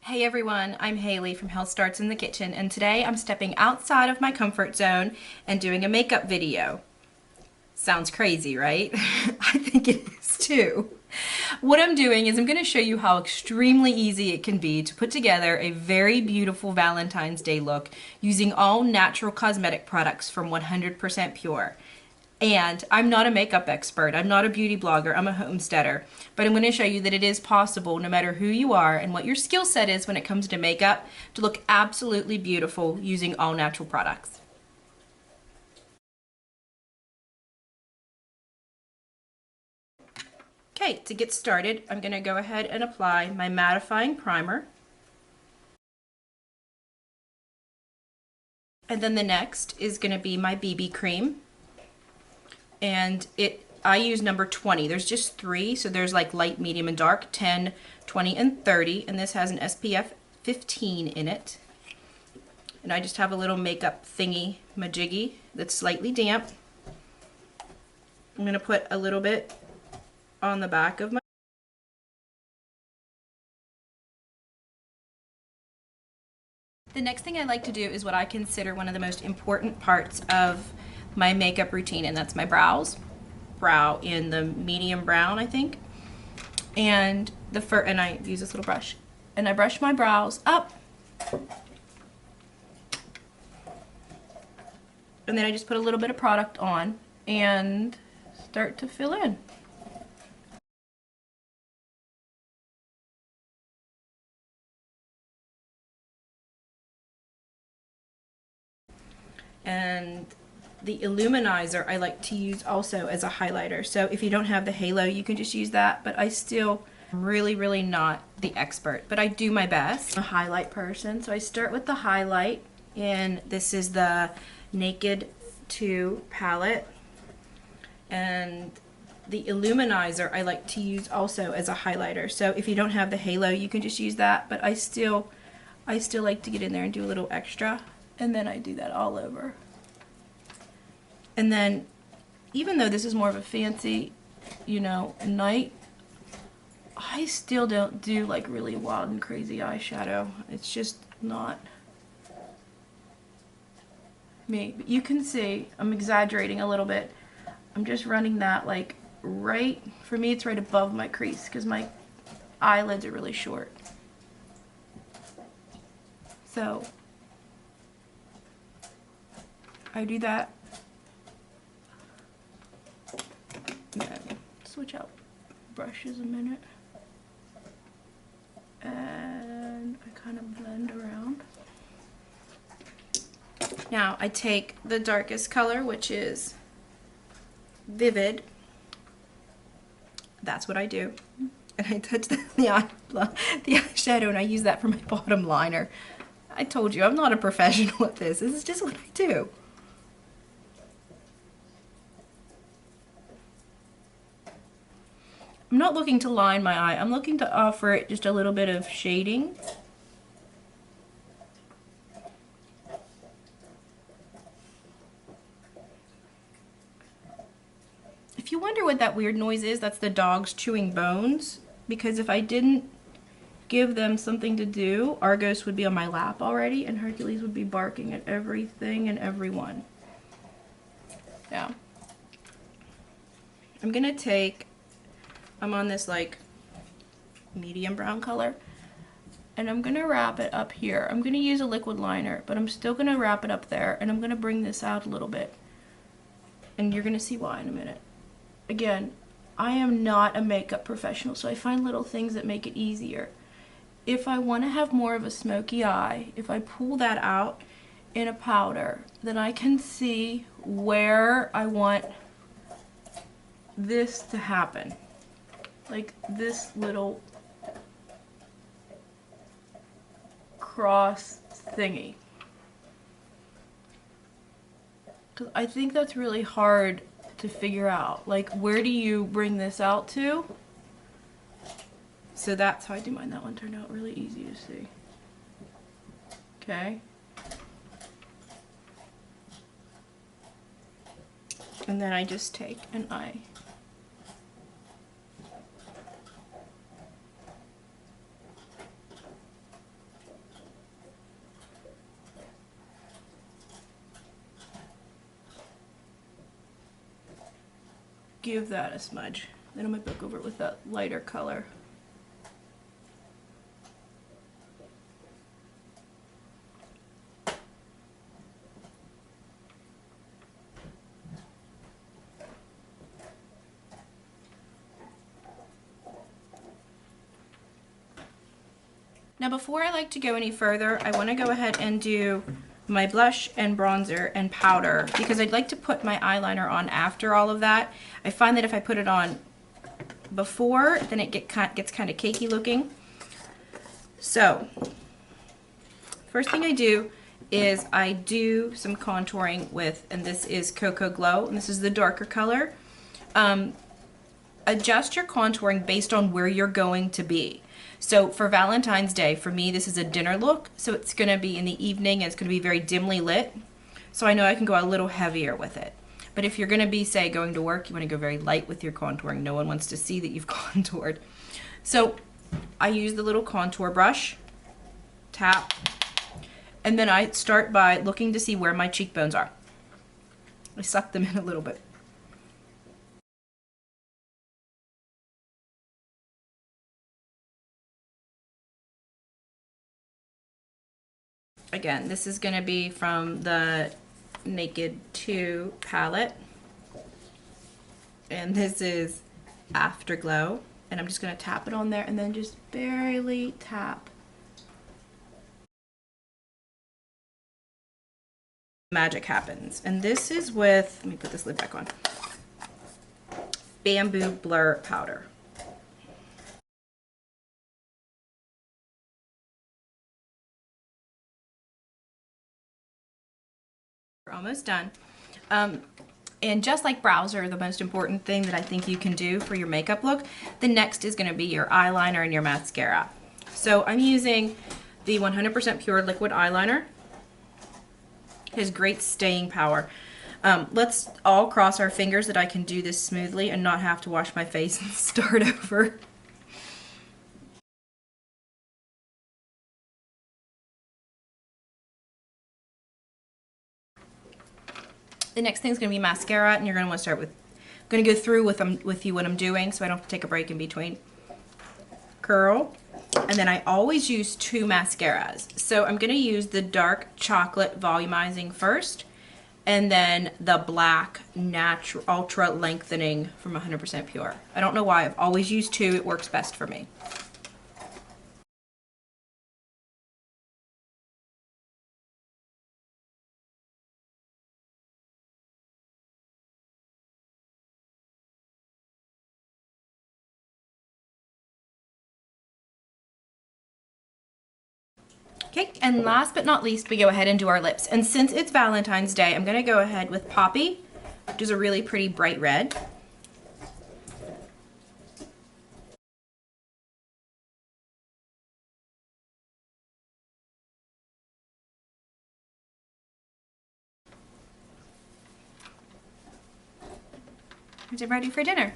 Hey everyone, I'm Haley from Health Starts in the Kitchen, and today I'm stepping outside of my comfort zone and doing a makeup video. Sounds crazy, right? I think it is too. What I'm doing is I'm going to show you how extremely easy it can be to put together a very beautiful Valentine's Day look using all natural cosmetic products from 100% Pure. And I'm not a makeup expert, I'm not a beauty blogger, I'm a homesteader. But I'm going to show you that it is possible, no matter who you are and what your skill set is when it comes to makeup, to look absolutely beautiful using all natural products. Okay, to get started, I'm going to go ahead and apply my mattifying primer. And then the next is going to be my BB cream. And I use number 20. There's just 3, so there's like light, medium, and dark, 10, 20, and 30, and this has an SPF 15 in it. And I just have a little makeup thingy majiggy that's slightly damp. I'm going to put a little bit on the back of my The next thing I like to do is what I consider one of the most important parts of my makeup routine, and that's my brows. Brow in the medium brown, I think. And and I use this little brush. And I brush my brows up. And then I just put a little bit of product on and start to fill in. And the illuminizer I like to use also as a highlighter. So if you don't have the halo, you can just use that, but I still am really not the expert, but I do my best. I'm a highlight person, so I start with the highlight, and this is the Naked 2 palette. And the illuminizer I like to use also as a highlighter. So if you don't have the halo, you can just use that, but I still like to get in there and do a little extra, and then I do that all over. And then, even though this is more of a fancy, night, I still don't do like really wild and crazy eyeshadow. It's just not me. But you can see I'm exaggerating a little bit. I'm just running that like right, for me it's right above my crease because my eyelids are really short. So I do that. Switch out brushes a minute, and I kind of blend around. Now I take the darkest color, which is Vivid. That's what I do, and I touch the eyeshadow, and I use that for my bottom liner. I told you I'm not a professional at this. This is just what I do. I'm not looking to line my eye. I'm looking to offer it just a little bit of shading. If you wonder what that weird noise is, that's the dogs chewing bones. Because if I didn't give them something to do, Argos would be on my lap already, and Hercules would be barking at everything and everyone. Now, I'm on this like medium brown color, and I'm gonna wrap it up here. I'm gonna use a liquid liner, but I'm still gonna wrap it up there, and I'm gonna bring this out a little bit, and you're gonna see why in a minute. Again, I am not a makeup professional, so I find little things that make it easier. If I want to have more of a smoky eye, if I pull that out in a powder, then I can see where I want this to happen. Like this little cross thingy. 'Cause I think that's really hard to figure out. Like, where do you bring this out to? So that's how I do mine. That one turned out really easy to see. Okay. And then I just take an eye. give that a smudge. Then I'm going to go over it with that lighter color. Now before I like to go any further, I want to go ahead and do my blush and bronzer and powder because I'd like to put my eyeliner on after all of that. I find that if I put it on before, then it gets kind of cakey looking. So first thing I do is I do some contouring with, and this is Cocoa Glow, and this is the darker color. Adjust your contouring based on where you're going to be. So for Valentine's Day, for me, this is a dinner look. So it's going to be in the evening and it's going to be very dimly lit. So I know I can go a little heavier with it. But if you're going to be, say, going to work, you want to go very light with your contouring. No one wants to see that you've contoured. So I use the little contour brush, tap, and then I start by looking to see where my cheekbones are. I suck them in a little bit. Again, this is going to be from the Naked 2 palette. And this is Afterglow. And I'm just going to tap it on there and then just barely tap. Magic happens. And this is with, let me put this lid back on, Bamboo Blur Powder. We're almost done. And just like brows are the most important thing that I think you can do for your makeup look, the next is going to be your eyeliner and your mascara. So I'm using the 100% Pure Liquid Eyeliner. It has great staying power. Let's all cross our fingers that I can do this smoothly and not have to wash my face and start over. The next thing is going to be mascara, and you're going to want to start with, I'm going to go through with you what I'm doing so I don't have to take a break in between. Curl, and then I always use two mascaras. So I'm going to use the dark chocolate volumizing first, and then the black natural ultra lengthening from 100% Pure. I don't know why, I've always used two, it works best for me. Okay, and last but not least, we go ahead and do our lips. And since it's Valentine's Day, I'm gonna go ahead with Poppy, which is a really pretty bright red. Is it ready for dinner?